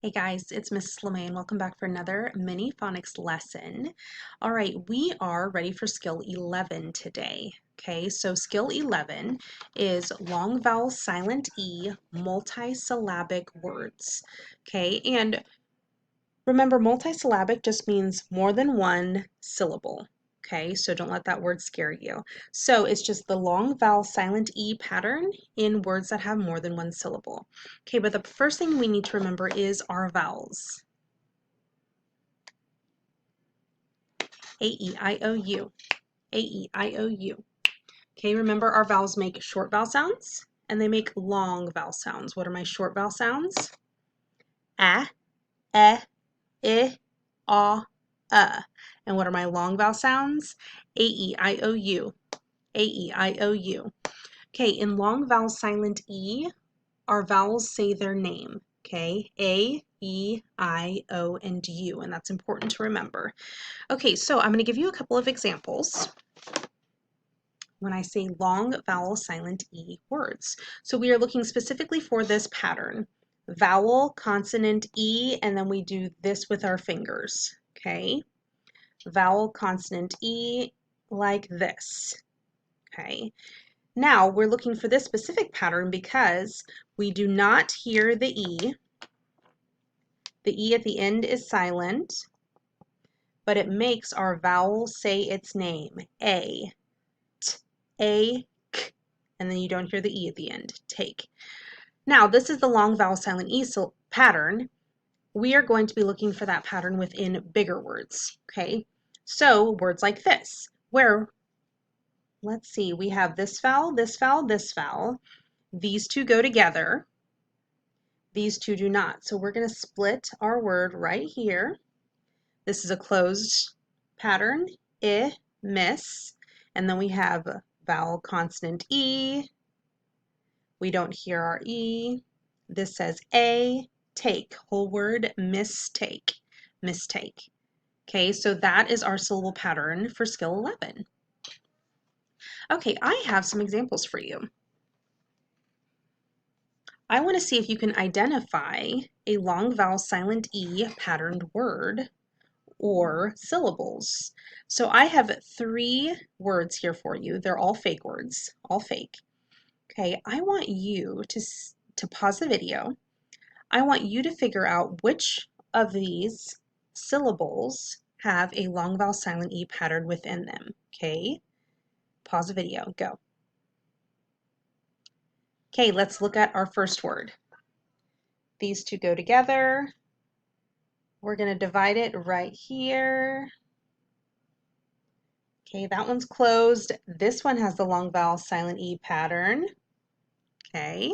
Hey guys, it's Mrs. LeMay and welcome back for another mini phonics lesson. All right, we are ready for skill 11 today. Okay, so skill 11 is long vowel silent E multisyllabic words. Okay, and remember multisyllabic just means more than one syllable. Okay, so don't let that word scare you. So it's just the long vowel silent E pattern in words that have more than one syllable. Okay, but the first thing we need to remember is our vowels. A-E-I-O-U, A-E-I-O-U. Okay, remember our vowels make short vowel sounds and they make long vowel sounds. What are my short vowel sounds? A, E, I, A. And what are my long vowel sounds? A-E-I-O-U, A-E-I-O-U. Okay, in long vowel silent E, our vowels say their name, okay? A, E, I, O, and U, and that's important to remember. Okay, so I'm going to give you a couple of examples when I say long vowel silent E words. So we are looking specifically for this pattern. Vowel, consonant, E, and then we do this with our fingers, okay? Vowel, consonant, E, like this, okay? Now we're looking for this specific pattern because we do not hear the E. The E at the end is silent, but it makes our vowel say its name. A, T, A, K, and then you don't hear the E at the end. Take. Now this is the long vowel silent E pattern. We are going to be looking for that pattern within bigger words, okay? So words like this, where, let's see, we have this vowel, this vowel, this vowel. These two go together. These two do not. So we're going to split our word right here. This is a closed pattern, I, miss, and then we have vowel consonant E. We don't hear our E. This says A, take, whole word, mistake, mistake. Okay, so that is our syllable pattern for skill 11. Okay, I have some examples for you. I want to see if you can identify a long vowel silent E patterned word or syllables. So I have 3 words here for you. They're all fake words, all fake. Okay, I want you to pause the video. I want you to figure out which of these syllables have a long vowel silent E pattern within them. Okay, pause the video, go. Okay, let's look at our first word. These two go together. We're going to divide it right here. Okay, that one's closed. This one has the long vowel silent E pattern. Okay,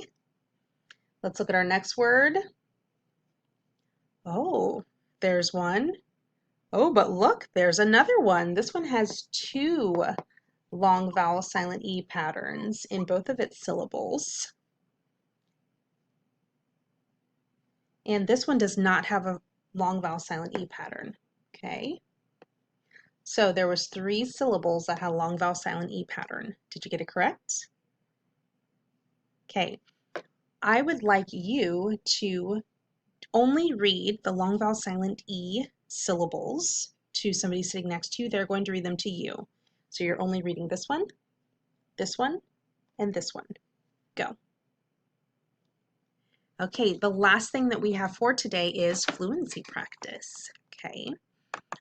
let's look at our next word. Oh, there's one. Oh, but look, there's another one. This one has 2 long vowel silent E patterns in both of its syllables. And this one does not have a long vowel silent E pattern. Okay. So there was 3 syllables that had a long vowel silent E pattern. Did you get it correct? Okay. I would like you to only read the long vowel silent E syllables to somebody sitting next to you. They're going to read them to you. So you're only reading this one, and this one. Go. Okay, the last thing that we have for today is fluency practice. Okay,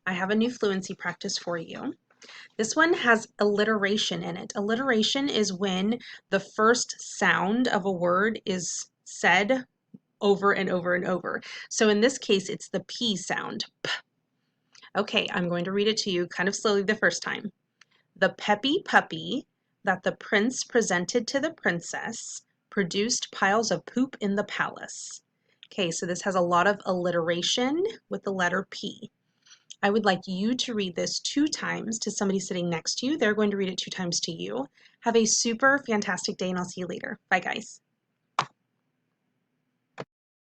I have a new fluency practice for you. This one has alliteration in it. Alliteration is when the first sound of a word is said over and over and over. So in this case, it's the P sound. P. Okay, I'm going to read it to you kind of slowly the first time. The peppy puppy that the prince presented to the princess produced piles of poop in the palace. Okay, so this has a lot of alliteration with the letter P. I would like you to read this 2 times to somebody sitting next to you. They're going to read it 2 times to you. Have a super fantastic day and I'll see you later. Bye guys.